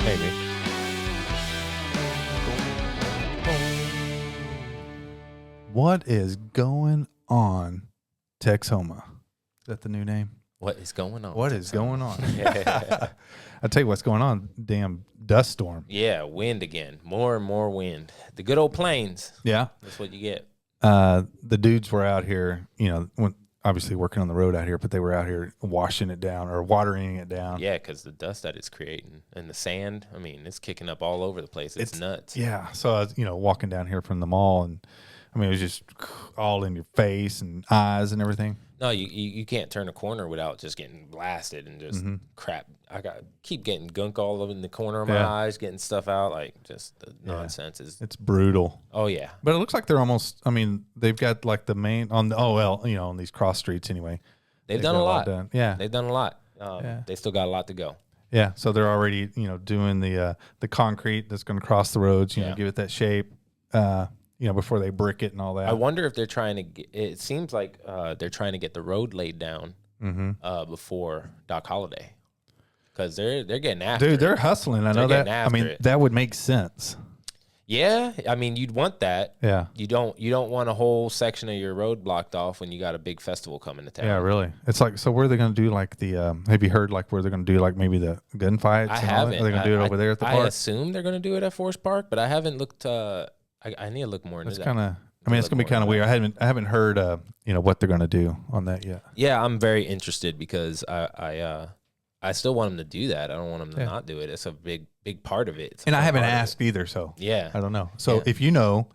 Maybe. What is going on, Texoma? Is that the new name? What is going on? What is going on? Yeah. I'll tell you what's going on. Damn dust storm. Yeah, wind again. More and more wind. The good old plains. Yeah. That's what you get. The dudes were out here, obviously working on the road out here, but they were out here washing it down or watering it down. Yeah, because the dust that it's creating and the sand, I mean, it's kicking up all over the place. It's nuts. Yeah. So I was, walking down here from the mall, and I mean, it was just all in your face and eyes and everything. No, you can't turn a corner without just getting blasted and just crap. I keep getting gunk all over in the corner of my eyes, getting stuff out. Like, just the nonsense is. It's brutal. Oh, yeah. But it looks like they're almost, they've got like the main, on these cross streets anyway. They've done a lot. Done. Yeah. They've done a lot. They still got a lot to go. Yeah. So they're already, doing the concrete that's going to cross the roads, give it that shape. Before they brick it and all that. I wonder if they're trying to get, it seems like they're trying to get the road laid down before Doc Holliday. Because they're getting after Dude, they're hustling. I know that. That would make sense. Yeah. I mean, you'd want that. Yeah. You don't want a whole section of your road blocked off when you got a big festival coming to town. Yeah, really. It's like, so where are they going to do like the, have you heard like where they're going to do like maybe the gunfights? I haven't. Are they going to do it over there at the park? I assume they're going to do it at Forest Park, but I haven't looked, I need to look more into that. It's kind of, it's going to be kind of weird. I haven't heard, what they're going to do on that yet. Yeah, I'm very interested because I still want them to do that. I don't want them to not do it. It's a big part of it. And I haven't asked either, so yeah, I don't know. So if you know,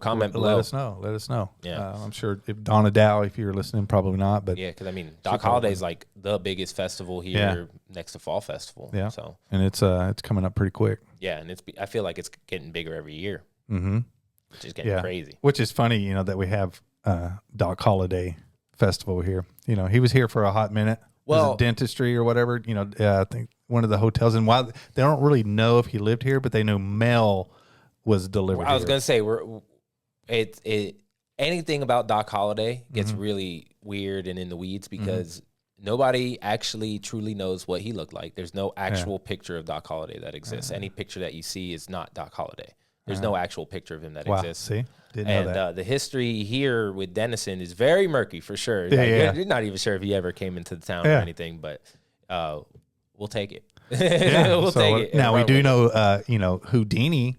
comment below. Let us know. Yeah, I'm sure if Donna Dow, if you're listening, probably not. But yeah, because Doc Holliday's like the biggest festival here next to Fall Festival. Yeah, so and it's coming up pretty quick. Yeah, and I feel like it's getting bigger every year. Mm-hmm. Which is getting crazy. Which is funny, that we have Doc Holliday Festival here. He was here for a hot minute. Well, dentistry or whatever. I think one of the hotels. And while they don't really know if he lived here, but they know mail was delivered. I was gonna say anything about Doc Holliday gets really weird and in the weeds because nobody actually truly knows what he looked like. There's no actual picture of Doc Holliday that exists. Any picture that you see is not Doc Holliday. There's no actual picture of him that exists. See? Didn't know that. And the history here with Denison is very murky for sure. You're not even sure if he ever came into the town or anything, but we'll take it. We'll take it. Now, we do know, Houdini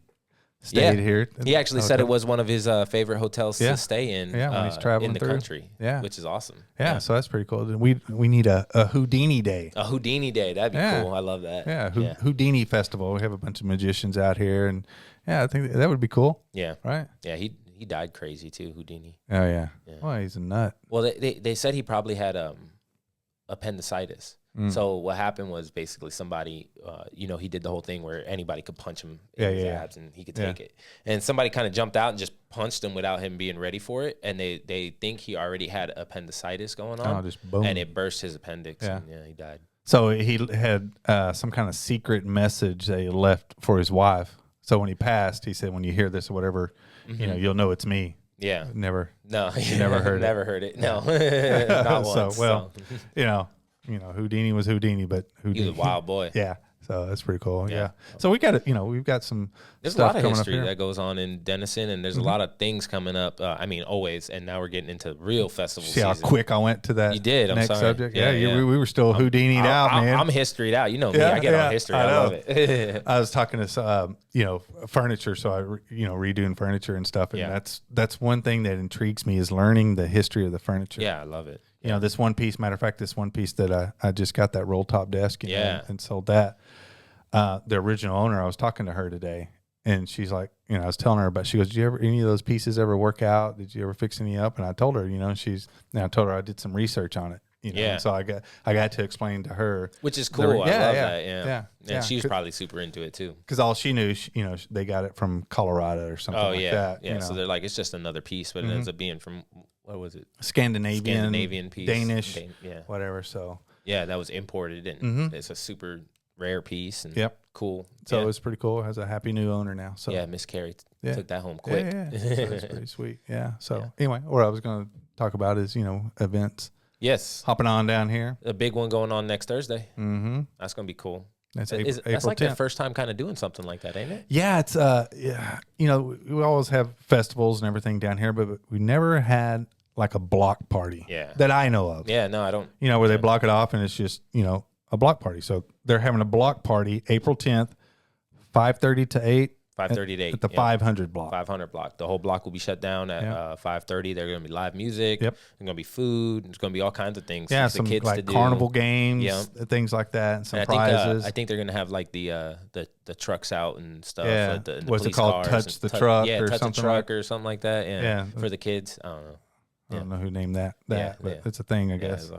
stayed here. He actually said it was one of his favorite hotels to stay in when he's traveling in the country, which is awesome. Yeah, so that's pretty cool. We need a Houdini day. A Houdini day. That'd be cool. I love that. Yeah, Houdini Festival. We have a bunch of magicians out here, and I think that would be cool. Yeah. Right? Yeah, he died crazy too, Houdini. Oh, yeah. Well, he's a nut. Well, they said he probably had appendicitis. So what happened was basically somebody, he did the whole thing where anybody could punch him in his abs and he could take it. And somebody kind of jumped out and just punched him without him being ready for it. And they think he already had appendicitis going on. Oh, just boom. And it burst his appendix and he died. So he had some kind of secret message that he left for his wife. So when he passed, he said, when you hear this or whatever, you'll know it's me. Yeah. Never. No. You never heard it. Never heard it. No. Not once. Houdini was Houdini, but Houdini. He was a wild boy. Yeah. So that's pretty cool. Yeah. So we got it. We've got some. There's stuff a lot of coming history up here. that goes on in Denison, and there's a lot of things coming up. Always, and now we're getting into real festival See season. how quick I went to that. You did. I'm next sorry. subject. Yeah. We were still Houdini'd out, man. I'm historied out. You know me. I get on history. I love it. I was talking to furniture, so I redoing furniture and stuff, and that's one thing that intrigues me is learning the history of the furniture. Yeah, I love it. This one piece. Matter of fact, this one piece that I just got that roll top desk, and sold that. The original owner, I was talking to her today, and she's like, I was telling her about. She goes, "Did you ever any of those pieces ever work out? Did you ever fix any up?" And I told her, I told her I did some research on it. And so I got to explain to her, which is cool. I love that. Yeah. And she's probably super into it too. Because all she knew, they got it from Colorado or something like that. Yeah. So they're like, it's just another piece, but it ends up being from what was it? Scandinavian piece, Danish, whatever. So that was imported, and it's a super rare piece and cool. So it's pretty cool. It has a happy new owner now. So Miss Carrie took that home quick. Yeah. So it's pretty sweet. Yeah. So anyway, what I was going to talk about is events. Yes. Hopping on down here. A big one going on next Thursday. Mm-hmm. That's going to be cool. That's That's like 10th. their first time kind of doing something like that, ain't it? Yeah, it's we always have festivals and everything down here, but we never had like a block party. Yeah. That I know of. Yeah, no, I don't. Where they block it off and it's just a block party. So they're having a block party April 10th, 5:30 to 8. 5:30 to 8. At the 500 block. 500 block. The whole block will be shut down at 5:30. There's going to be live music. Yep. There's going to be food. There's going to be all kinds of things Yeah, for some the kids like to do. carnival games, things like that, and some prizes. I think they're going to have like the trucks out and stuff. Yeah. The What's it police called? cars Touch the truck yeah, or touch something a truck or something like that. Yeah. For the kids. I don't know. I don't know who named that, but it's a thing, I guess.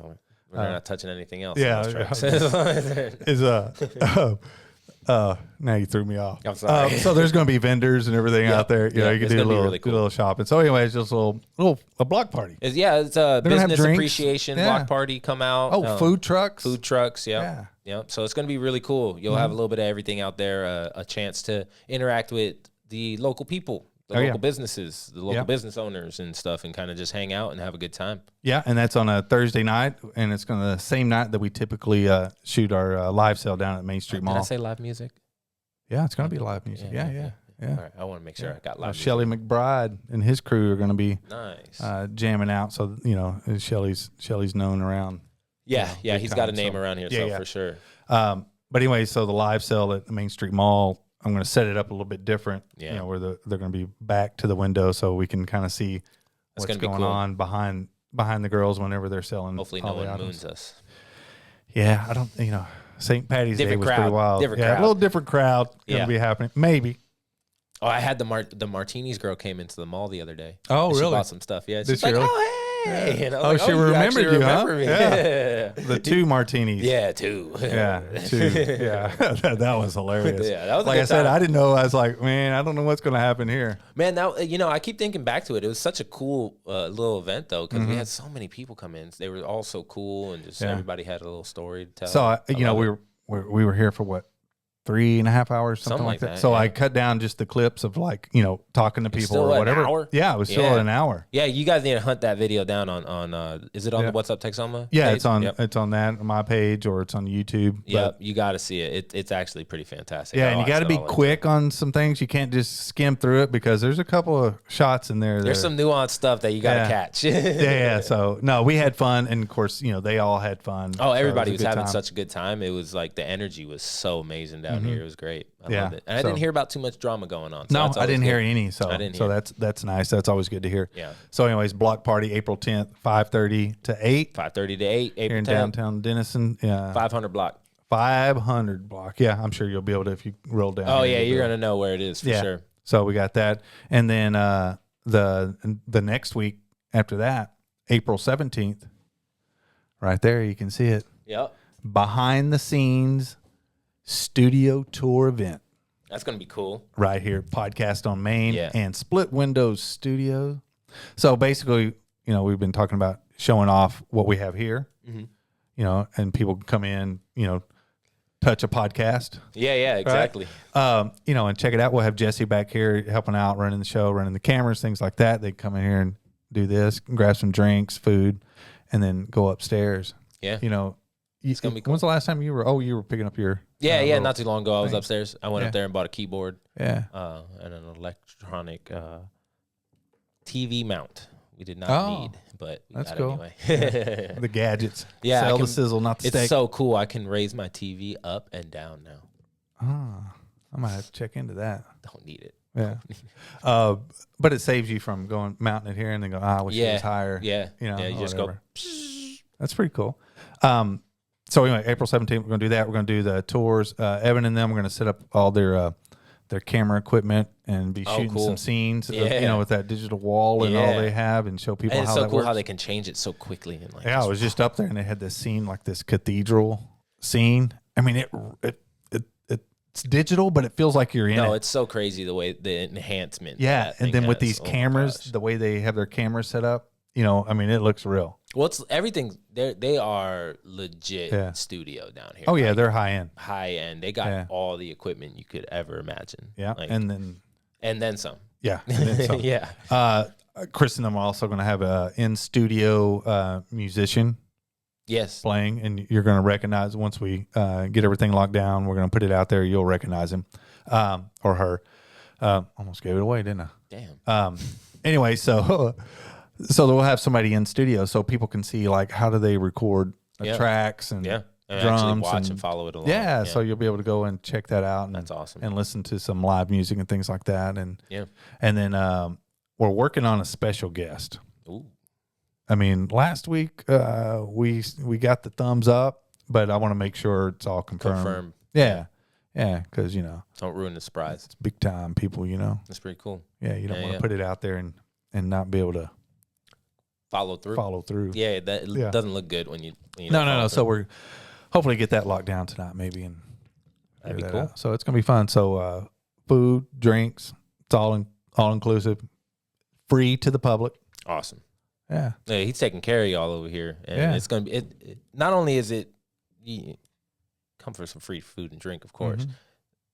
We're not touching anything else. Yeah. Now you threw me off. I'm sorry. So there's going to be vendors and everything out there. You can do a little shopping. So anyways, just a block party. It's a business appreciation block party. Come out. Oh, food trucks. Food trucks. Yeah. So it's going to be really cool. You'll have a little bit of everything out there. A chance to interact with the local people. The local businesses, the local business owners and stuff, and kind of just hang out and have a good time. Yeah, and that's on a Thursday night, and it's going to the same night that we typically shoot our live sale down at Main Street Mall. Did I say live music? Yeah, it's going to be live music. Yeah. All right, I want to make sure I got live music. Shelly McBride and his crew are going to be jamming out. So Shelly's known around. Yeah, he's got a name around here, for sure. But anyway, so the live sale at the Main Street Mall, I'm going to set it up a little bit different, where they're going to be back to the window so we can kind of see what's going on behind the girls whenever they're selling. Hopefully no one moons us. Yeah, I don't, St. Patty's Day was pretty wild. Different crowd. A little different crowd going to be happening. Maybe. Oh, I had the Martinis girl came into the mall the other day. Oh, really? She bought some stuff. Yeah, she's like, hey. Yeah. She remembered you, remember huh? Me. Yeah. The 2 martinis. Yeah, 2. Yeah, 2. Yeah, that was hilarious. Yeah, that was like I said, I didn't know. I was like, man, I don't know what's going to happen here. Man, now I keep thinking back to it. It was such a cool little event though, because we had so many people come in. They were all so cool, and just everybody had a little story to tell. So we were here for what? 3.5 hours, something like that. So I cut down just the clips of talking to people or whatever. An hour? Yeah, it was still an hour. Yeah, you guys need to hunt that video down on is it on the What's Up Texoma? Yeah, page? It's on that on my page, or it's on YouTube. Yeah, you got to see it. It's actually pretty fantastic. Yeah, and you got to be quick on some things. You can't just skim through it because there's a couple of shots in there. There's some nuanced stuff that you got to catch. yeah. So no, we had fun, and of course, they all had fun. Oh, everybody was having such a good time. It was like the energy was so amazing down here. It was great. I loved it. And I didn't hear about too much drama going on. So I didn't hear any. So that's nice. That's always good to hear. Yeah. So anyways, block party April 10th, 5:30 to 8. 5:30 to 8. April here in 10th. Downtown Denison. Yeah. 500 block. 500 block. Yeah, I'm sure you'll be able to if you roll down. Oh yeah, you're gonna know where it is for sure. So we got that, and then the next week after that, April 17th, right there you can see it. Yep. Behind the scenes studio tour event. That's going to be cool. Right here, Podcast on Main and Split Windows Studio. So basically, we've been talking about showing off what we have here, and people can come in, touch a podcast. Yeah, exactly. Right? And check it out. We'll have Jesse back here helping out, running the show, running the cameras, things like that. They come in here and do this, grab some drinks, food, and then go upstairs. Yeah. It's gonna be cool. When's the last time you were picking up your? Yeah, not too long ago. I was upstairs. I went up there and bought a keyboard. Yeah. And an electronic TV mount. We did not need, but we got cool. it anyway. The gadgets. Yeah, sell the sizzle, not the steak. It's so cool. I can raise my TV up and down now. I might have to check into that. Don't need it. Yeah. But it saves you from mounting it here and then going, I wish it was higher. Yeah. You just go. That's pretty cool. So anyway, April 17th, we're going to do that. We're going to do the tours. Evan and them, we're going to set up all their camera equipment and be shooting some scenes, with that digital wall and all they have, and show people how that works. It's so cool how they can change it so quickly. And I was just up there and they had this scene, like this cathedral scene. I mean, it's digital, but it feels like you're in it. No, it's so crazy the way the enhancement. Yeah, and then with these cameras, the way they have their cameras set up, I mean, it looks real. Well, it's everything. They are legit studio down here. Oh yeah, they're high end. High end. They got all the equipment you could ever imagine. Yeah, and then some. Yeah, and then some. Yeah. Chris and them are also going to have a in studio musician. Yes. playing, and you're going to recognize once we get everything locked down. We're going to put it out there. You'll recognize him or her. Almost gave it away, didn't I? Damn. Anyway, so we'll have somebody in studio so people can see like how do they record the tracks and and drums actually watch and follow it along. Yeah, so you'll be able to go and check that out. And, that's awesome. And listen to some live music and things like that. And and then we're working on a special guest. Ooh. I mean, last week we got the thumbs up, but I want to make sure it's all confirmed. Yeah, because don't ruin the surprise. It's big time, people. That's pretty cool. Yeah, you don't want to put it out there and not be able to follow through. Yeah, that doesn't look good when you no. So we're hopefully get that locked down tonight, maybe, and that'd be cool. So it's gonna be fun. So food, drinks, it's all inclusive, free to the public. Awesome. Yeah, he's taking care of y'all over here, and it's gonna be it. Not only is it come for some free food and drink, of course,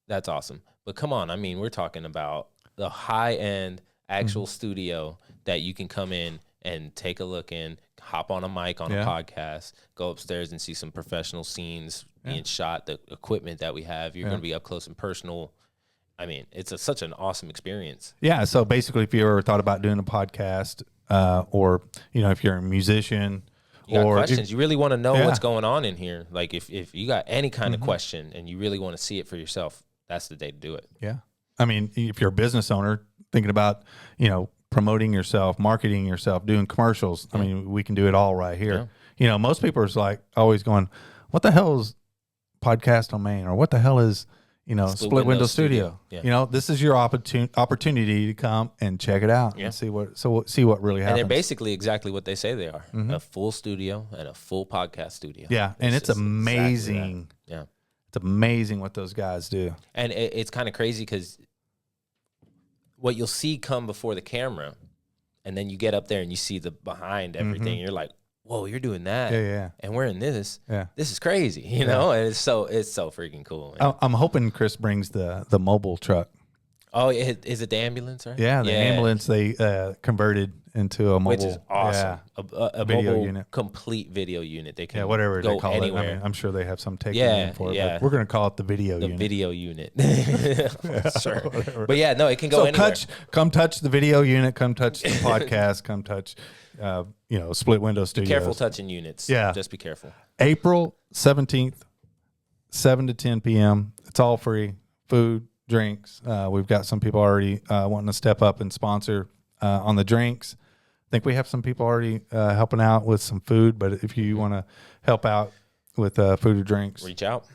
that's awesome. But come on, I mean, we're talking about the high end actual studio that you can come in and take a look in, hop on a mic on a podcast, go upstairs and see some professional scenes being shot, the equipment that we have. You're going to be up close and personal. I mean, it's such an awesome experience. Yeah. So basically, if you ever thought about doing a podcast, or if you're a musician, you got questions, you really want to know what's going on in here. Like if you got any kind of question and you really want to see it for yourself, that's the day to do it. Yeah. I mean, if you're a business owner thinking about, promoting yourself, marketing yourself, doing commercials, I mean, we can do it all right here. Yeah. Most people are like always going, what the hell is Podcast on Main? Or what the hell is, Split Window Studio? Yeah. This is your opportunity to come and check it out and see what really happens. And they're basically exactly what they say they are: a full studio and a full podcast studio. Yeah, and it's amazing. Exactly it's amazing what those guys do. And it's kind of crazy because what you'll see come before the camera, and then you get up there and you see the behind everything. You're like, whoa, you're doing that. Yeah. And we're in this. Yeah. This is crazy, and it's so freaking cool. Man. I'm hoping Chris brings the mobile truck. Oh, is it the ambulance, right? Yeah, the ambulance they converted into a mobile, which is awesome. Yeah. A video mobile unit, complete video unit. They can whatever go they call anywhere. it. I mean, I'm sure they have some tech name for it. But we're gonna call it the video unit. The video unit. Sure. Whatever. But no, it can go anywhere. Come touch the video unit. Come touch the podcast. Come touch, Split Window Studios. Be careful touching units. Yeah, just be careful. April 17th, 7 to 10 p.m. It's all free. Food, drinks. We've got some people already wanting to step up and sponsor on the drinks. I think we have some people already helping out with some food, but if you want to help out with food or drinks, reach out,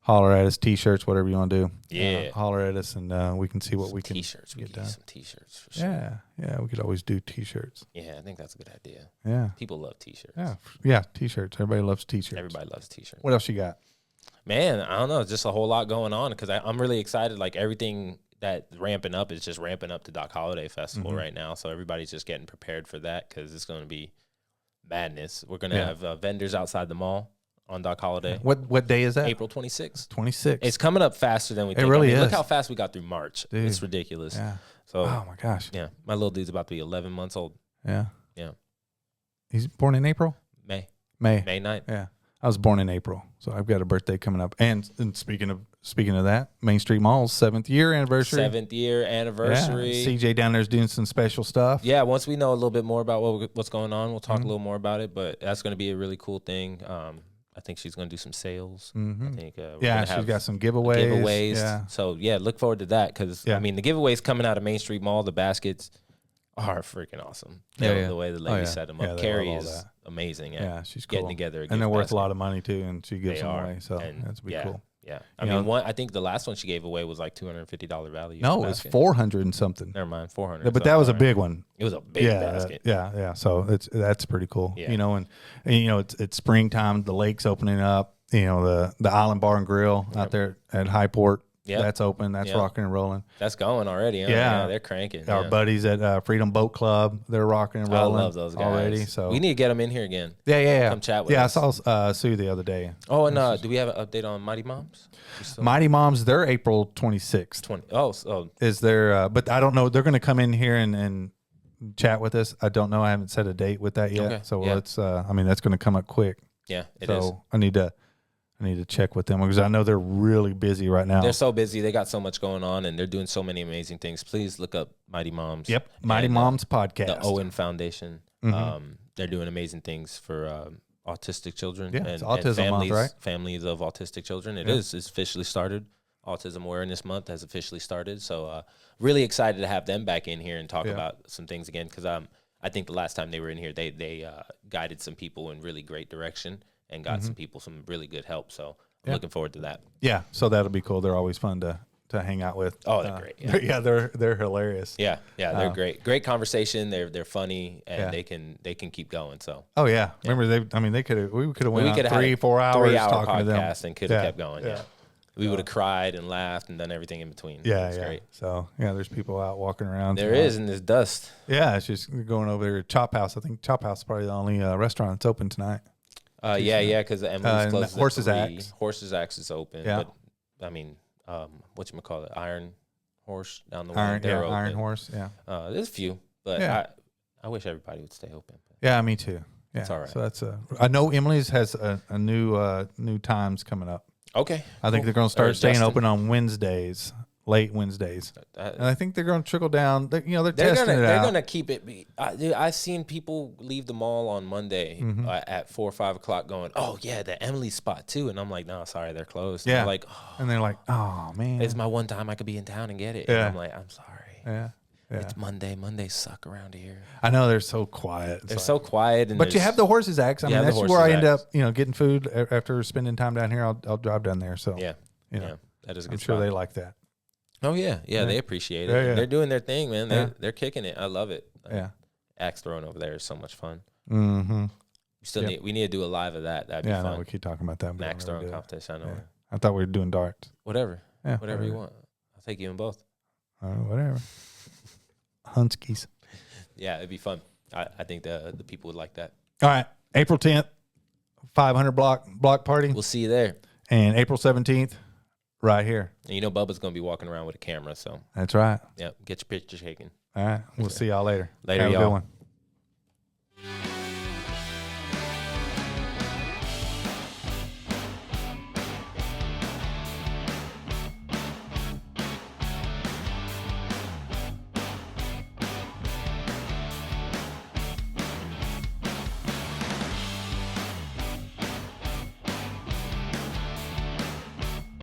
holler at us. T-shirts, whatever you want to do. Yeah, holler at us, and we can see what we can. T-shirts, we get done. Some T-shirts for sure. Yeah, we could always do T-shirts. Yeah, I think that's a good idea. Yeah, people love T-shirts. Yeah, T-shirts. Everybody loves T-shirts. Everybody loves T-shirts. What else you got? Man, I don't know. Just a whole lot going on because I'm really excited. Like everything that ramping up is just ramping up to Doc Holiday Festival right now. So everybody's just getting prepared for that because it's going to be madness. We're going to have vendors outside the mall on Doc Holiday. What day is that? April 26th. 26th. It's coming up faster than we think. It really is. Look how fast we got through March. Dude. It's ridiculous. Yeah. So, oh my gosh. Yeah. My little dude's about to be 11 months old. Yeah. Yeah. He's born in April? May 9th. Yeah. I was born in April, so I've got a birthday coming up. And speaking of that, Main Street Mall's 7th year anniversary. 7th year anniversary. Yeah. CJ down there's doing some special stuff. Yeah, once we know a little bit more about what's going on, we'll talk a little more about it. But that's going to be a really cool thing. I think she's going to do some sales. I think she's got some giveaways. Yeah. So look forward to that because I mean the giveaways coming out of Main Street Mall, the baskets are freaking awesome. The way the lady set them up. Carrie is amazing. Yeah, she's cool. Getting together, and they're worth a lot of money too. And she gives them away, so that's be cool. Yeah, I mean, I think the last one she gave away was like $250 value. No, it was 400 and something. Never mind, 400. But that was a big one. It was a big basket. Yeah. So that's pretty cool. Yeah. And it's springtime. The lake's opening up. The Island Bar and Grill out there at Highport. Yeah, that's open. That's rocking and rolling. That's going already. Huh? Yeah, they're cranking. Our buddies at Freedom Boat Club, they're rocking and rolling. I love those guys already. So we need to get them in here again. Yeah. Come chat with us. I saw Sue the other day. Oh, and do we have an update on Mighty Moms? Mighty Moms, they're April 26th. Oh, is there? But I don't know. They're going to come in here and chat with us. I don't know. I haven't set a date with that yet. Okay. So let's. I mean, that's going to come up quick. Yeah, it is. I need to check with them because I know they're really busy right now. They're so busy. They got so much going on, and they're doing so many amazing things. Please look up Mighty Moms. Yep, Mighty Moms podcast. The Owen Foundation. They're doing amazing things for autistic children. Yeah, it's Autism families, Month, right? Families of autistic children. It's officially started. Autism Awareness Month has officially started. So really excited to have them back in here and talk about some things again because I think the last time they were in here, they guided some people in really great direction and got some people some really good help. So I'm looking forward to that. Yeah, so that'll be cool. They're always fun to hang out with. Oh, they're great. Yeah, they're hilarious. Yeah, they're great. Great conversation. They're funny and they can keep going. So. Oh yeah, remember we could have went on 3-4 hours 3-hour talking to them and could have kept going. Yeah. We would have cried and laughed and done everything in between. Yeah, great. So there's people out walking around. There is, and there's dust. Yeah, it's just going over there to Chop House. I think Chop House is probably the only restaurant that's open tonight. Because Emily's closes Horse's at 3. Axe. Horse's Axe is open. Yeah. But I mean, whatchamacallit, Iron Horse down the way. Iron Horse. Yeah. There's a few, but I wish everybody would stay open. Yeah, me too. Yeah, it's all right. So that's I know Emily's has a new times coming up. Okay. I think they're going to start staying open on Wednesdays, late Wednesdays, and I think they're going to trickle down. They're testing it out. They're going to keep it. I've seen people leave the mall on Monday at 4 or 5 o'clock, going, "Oh yeah, the Emily spot too," and I'm like, "No, sorry, they're closed." Yeah. And they're like, "Oh man, it's my one time I could be in town and get it." Yeah. And I'm like, "I'm sorry." Yeah. It's Monday. Mondays suck around here. I know they're so quiet. They're so quiet. But you have the Horse's Axe. I mean, that's where I end up, getting food after spending time down here. I'll drive down there. So that is a good I'm spot. sure they like that. Oh yeah, they appreciate it. Yeah. They're doing their thing, man. They're kicking it. I love it. Yeah, axe throwing over there is so much fun. Mm-hmm. We need to do a live of that. That'd be fun. Yeah, we keep talking about that. An axe throwing competition. I know. Yeah. I thought we were doing darts. Whatever. Yeah, whatever you want. I'll take you in both. Whatever. Hunskies. Yeah, it'd be fun. I think the people would like that. All right, April 10th, 500 block party. We'll see you there. And April 17th, right here. And Bubba's gonna be walking around with a camera, so that's right. Yep, get your picture taken. All right, we'll see y'all later. Later, Have y'all. a good one.